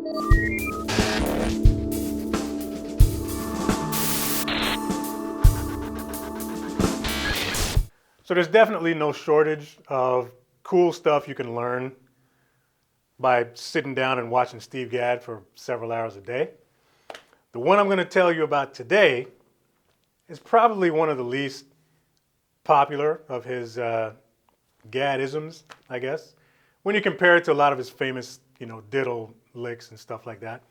So there's definitely no shortage of cool stuff you can learn by sitting down and watching Steve Gadd for several hours a day. The one I'm going to tell you about today is probably one of the least popular of his Gaddisms, I guess, when you compare it to a lot of his famous, diddle licks and stuff like that.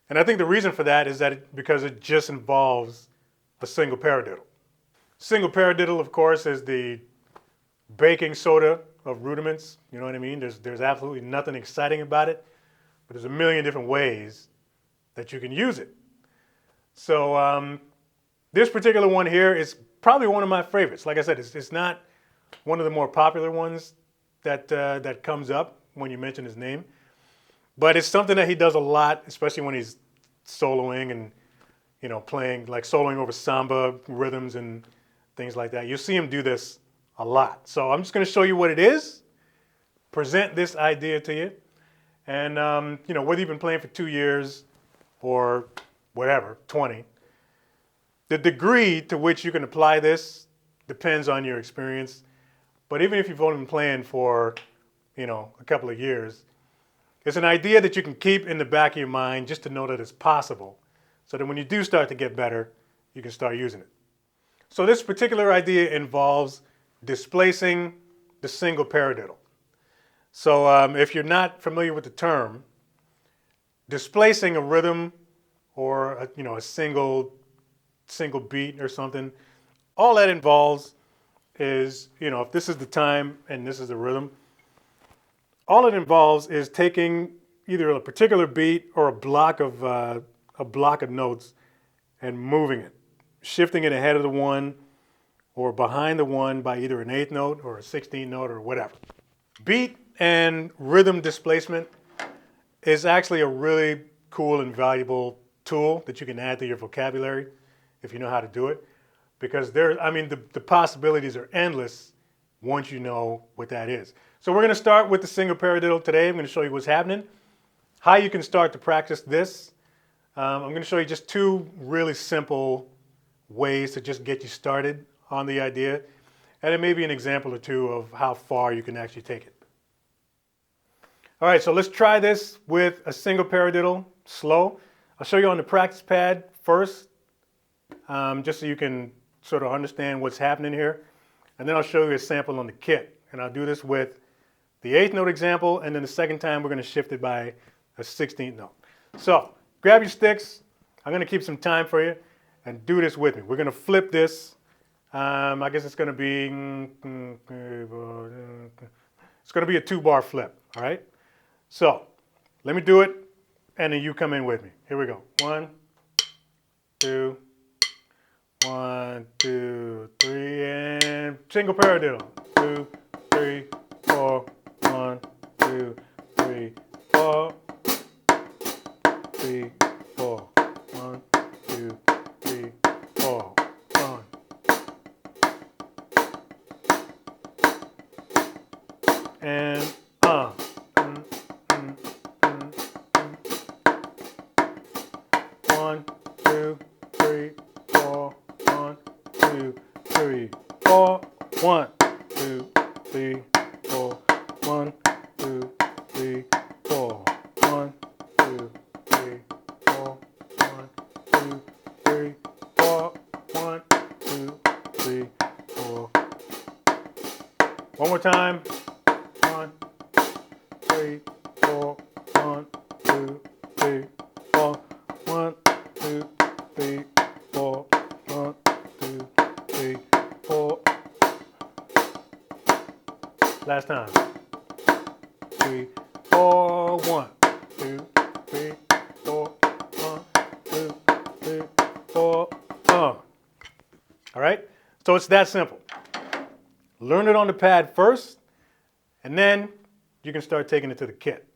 And I think the reason for that is because it just involves a single paradiddle. Single paradiddle, of course, is the baking soda of rudiments. You know what I mean? There's absolutely nothing exciting about it, but there's a million different ways that you can use it. So this particular one here is probably one of my favorites. Like I said, it's not one of the more popular ones that comes up when you mention his name, but it's something that he does a lot, especially when he's soloing and playing, like soloing over samba rhythms and things like that. You'll see him do this a lot. So I'm just going to show you what it is, present this idea to you, and whether you've been playing for 2 years or whatever, 20, the degree to which you can apply this depends on your experience. But even if you've only been playing for a couple of years, it's an idea that you can keep in the back of your mind just to know that it's possible, so that when you do start to get better, you can start using it. So this particular idea involves displacing the single paradiddle. So if you're not familiar with the term, displacing a rhythm or a single beat or something, all that involves is, if this is the time and this is the rhythm, all it involves is taking either a particular beat or a block of notes and moving it, shifting it ahead of the one or behind the one by either an 8th note or a 16th note or whatever. Beat and rhythm displacement is actually a really cool and valuable tool that you can add to your vocabulary if you know how to do it, because the possibilities are endless once you know what that is. So we're going to start with the single paradiddle today. I'm going to show you what's happening, how you can start to practice this. I'm going to show you just 2 really simple ways to just get you started on the idea, and it may be an example or 2 of how far you can actually take it. All right, so let's try this with a single paradiddle, slow. I'll show you on the practice pad first, just so you can sort of understand what's happening here, and then I'll show you a sample on the kit, and I'll do this with the 8th note example, and then the second time we're going to shift it by a 16th note. So grab your sticks. I'm going to keep some time for you, and do this with me. We're going to flip this. I guess it's going to be a 2-bar flip. All right. So let me do it, and then you come in with me. Here we go. 1, 2, 1, 2, 3, and single paradiddle. 2, 3, 4. 1, 2, 3, 4. 3, 4. 1, 2, 3, 4. 1. And 1, 2, 3, 4. 1, 2, 3, 4. 1, 2, 3, 4. 1, 2, 3, 4. 1, 2, 3, 4. 1, 2, 3, 4. 1, 2, 3, 4. One more time. 1, 3, 4. 1, 2, 3, 4. 1, 2, 3, 4. 1, 2, 3, 4. Last time. 3, 4. 1, 2, 3, 4. 1, 2, 3, 4. All right? So it's that simple. Learn it on the pad first, and then you can start taking it to the kit.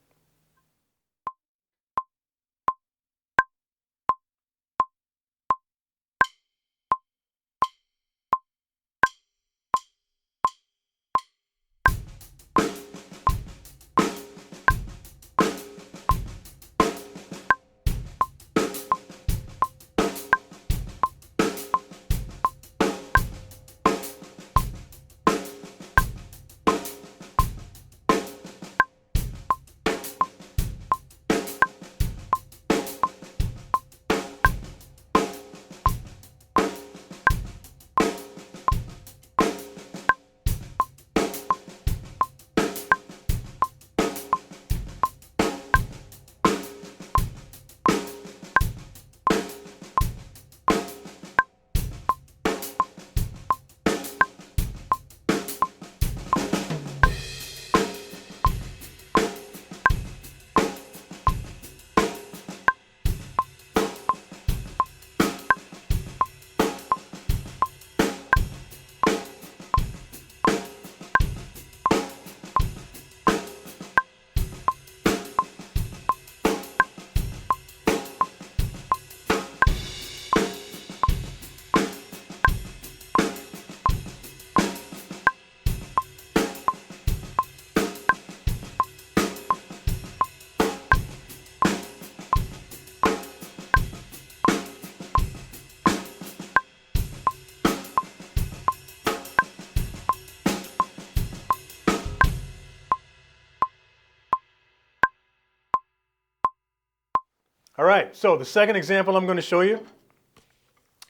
All right, so the second example I'm going to show you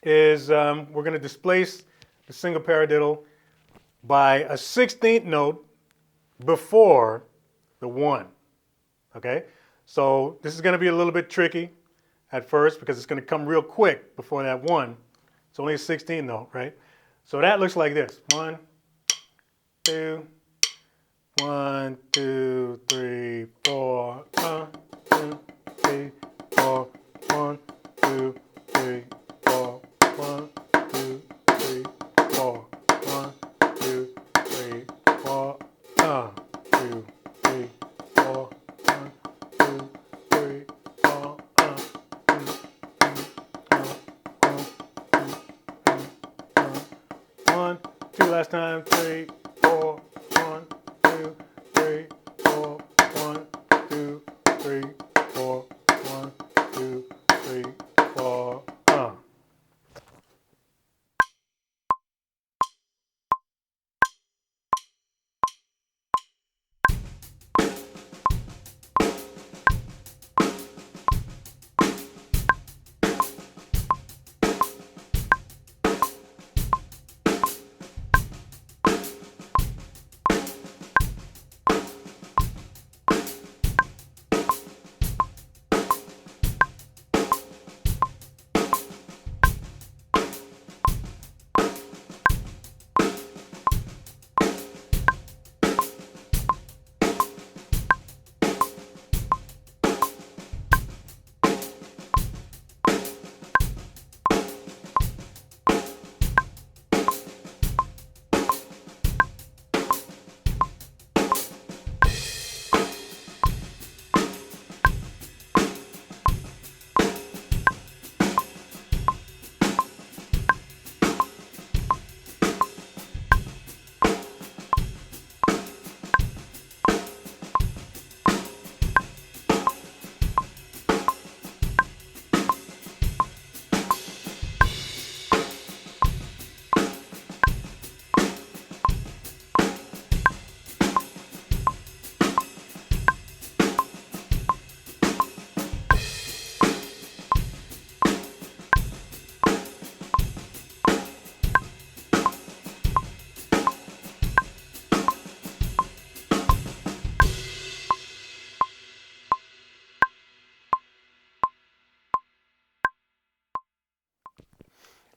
is we're going to displace the single paradiddle by a 16th note before the 1. Okay, so this is going to be a little bit tricky at first because it's going to come real quick before that 1. It's only a 16th note, right? So that looks like this. 1, 2, 1, 2, 3, 4. 2, 3, 4. 1, 2, 3, 4. 1, 2, 3, 4. 1, 2, 3, 4. 2, 3, 4. 1, 2, 3, 4. 1, 2, last time. 3, 4. 1, 2, 3, 4. 1, 2, 3, 4. 1, 2, 3, 4.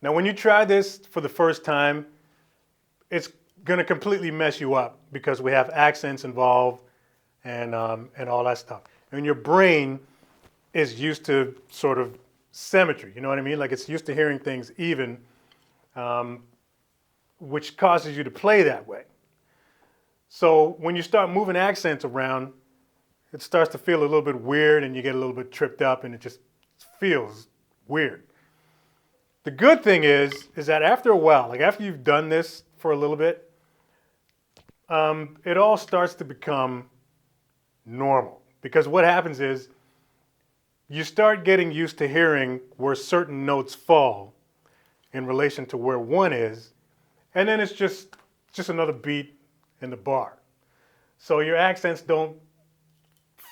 Now, when you try this for the first time, it's going to completely mess you up because we have accents involved and all that stuff. And your brain is used to sort of symmetry, you know what I mean? Like it's used to hearing things even, which causes you to play that way. So when you start moving accents around, it starts to feel a little bit weird and you get a little bit tripped up and it just feels weird. The good thing is that after a while, like after you've done this for a little bit, it all starts to become normal. Because what happens is you start getting used to hearing where certain notes fall in relation to where 1 is, and then it's just another beat in the bar. So your accents don't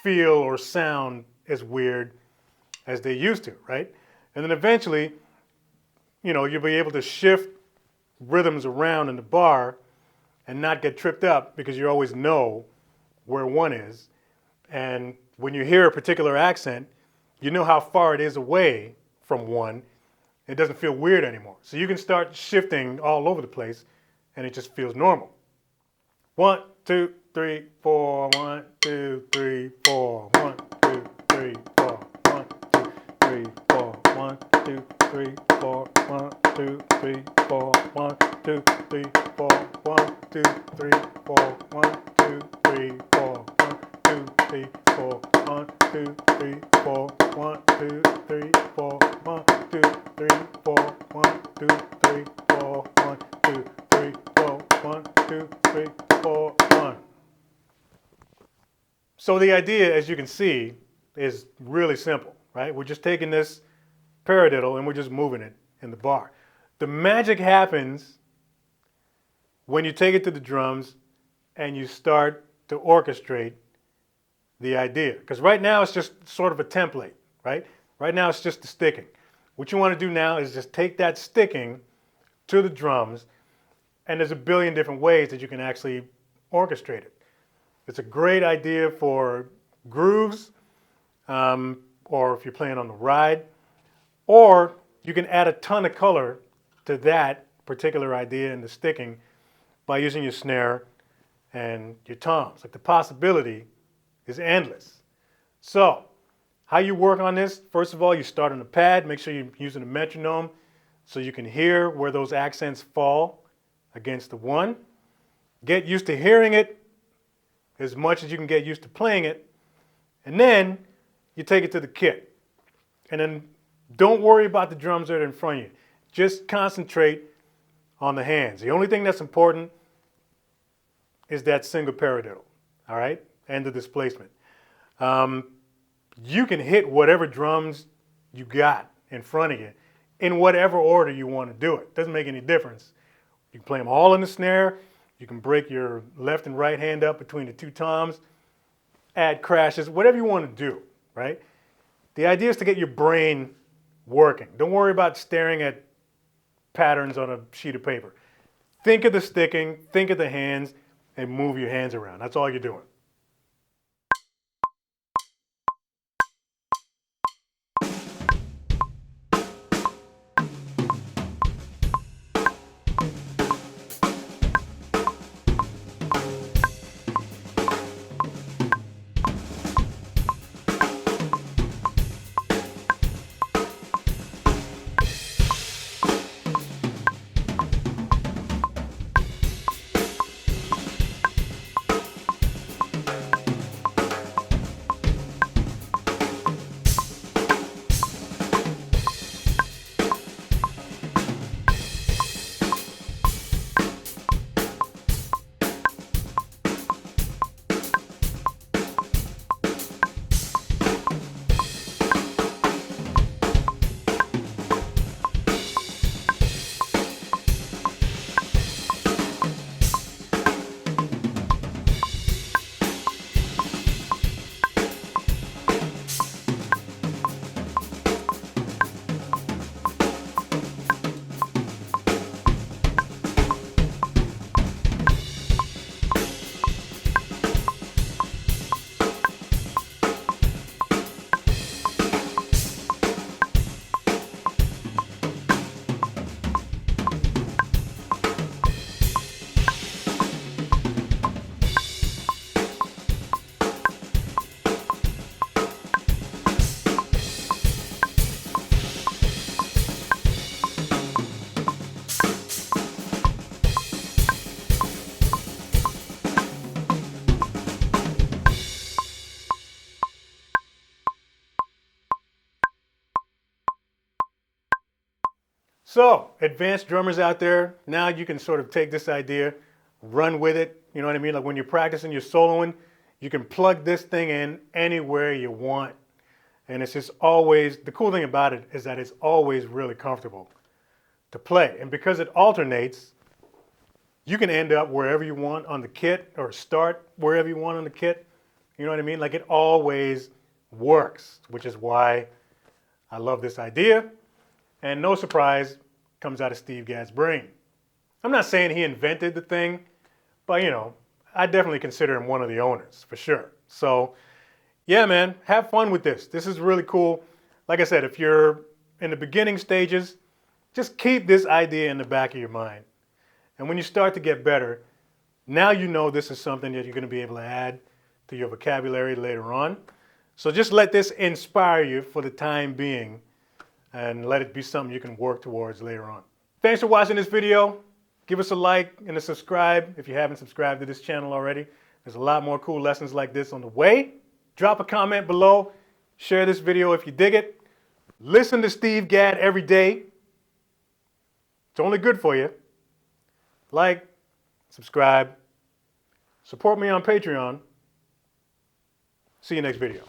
feel or sound as weird as they used to, right? And then eventually, you know, you'll be able to shift rhythms around in the bar and not get tripped up because you always know where 1 is. And when you hear a particular accent, you know how far it is away from 1. It doesn't feel weird anymore. So you can start shifting all over the place and it just feels normal. 1, 2, 3, 4. 1, 2, 3, 4. 1, 2, 3, 4. 1, 2, 3, 4. 1, 2, 3, 4. 1, 2, 3, 4. 1, 2, 3, 4. 1, 2, 3, 4. 1, 2, 3, 4. 1, 2, 3, 4. 1, 2, 3, 4. 1, 2, 3, 4. 1, 2, 3, 4. 1, 2, 3, 4. 1, 2, 3, 4. 1, 2, 3, 4. 1. So the idea, as you can see, is really simple, right? We're just taking this paradiddle and we're just moving it in the bar. The magic happens when you take it to the drums and you start to orchestrate the idea. Because right now it's just sort of a template, right? Right now it's just the sticking. What you want to do now is just take that sticking to the drums, and there's a billion different ways that you can actually orchestrate it. It's a great idea for grooves, or if you're playing on the ride, or you can add a ton of color to that particular idea in the sticking by using your snare and your toms. Like, the possibility is endless. So how you work on this, first of all, you start on the pad. Make sure you're using a metronome so you can hear where those accents fall against the one. Get used to hearing it as much as you can get used to playing it. And then you take it to the kit. And then don't worry about the drums that are in front of you. Just concentrate on the hands. The only thing that's important is that single paradiddle, all right, and the displacement. You can hit whatever drums you got in front of you in whatever order you want to do it. Doesn't make any difference. You can play them all in the snare. You can break your left and right hand up between the two toms, add crashes, whatever you want to do, right? The idea is to get your brain working. Don't worry about staring at patterns on a sheet of paper. Think of the sticking, think of the hands, and move your hands around. That's all you're doing. So, advanced drummers out there, now you can sort of take this idea, run with it. You know what I mean? Like, when you're practicing your soloing, you can plug this thing in anywhere you want. And it's just always, the cool thing about it is that it's always really comfortable to play. And because it alternates, you can end up wherever you want on the kit, or start wherever you want on the kit. You know what I mean? Like, it always works, which is why I love this idea. And no surprise, comes out of Steve Gadd's brain. I'm not saying he invented the thing, but, you know, I definitely consider him one of the owners, for sure. So, yeah, man, have fun with this. This is really cool. Like I said, if you're in the beginning stages, just keep this idea in the back of your mind. And when you start to get better, now you know this is something that you're going to be able to add to your vocabulary later on. So just let this inspire you for the time being, and let it be something you can work towards later on. Thanks for watching this video. Give us a like and a subscribe if you haven't subscribed to this channel already. There's a lot more cool lessons like this on the way. Drop a comment below. Share this video if you dig it. Listen to Steve Gadd every day. It's only good for you. Like, subscribe, support me on Patreon. See you next video.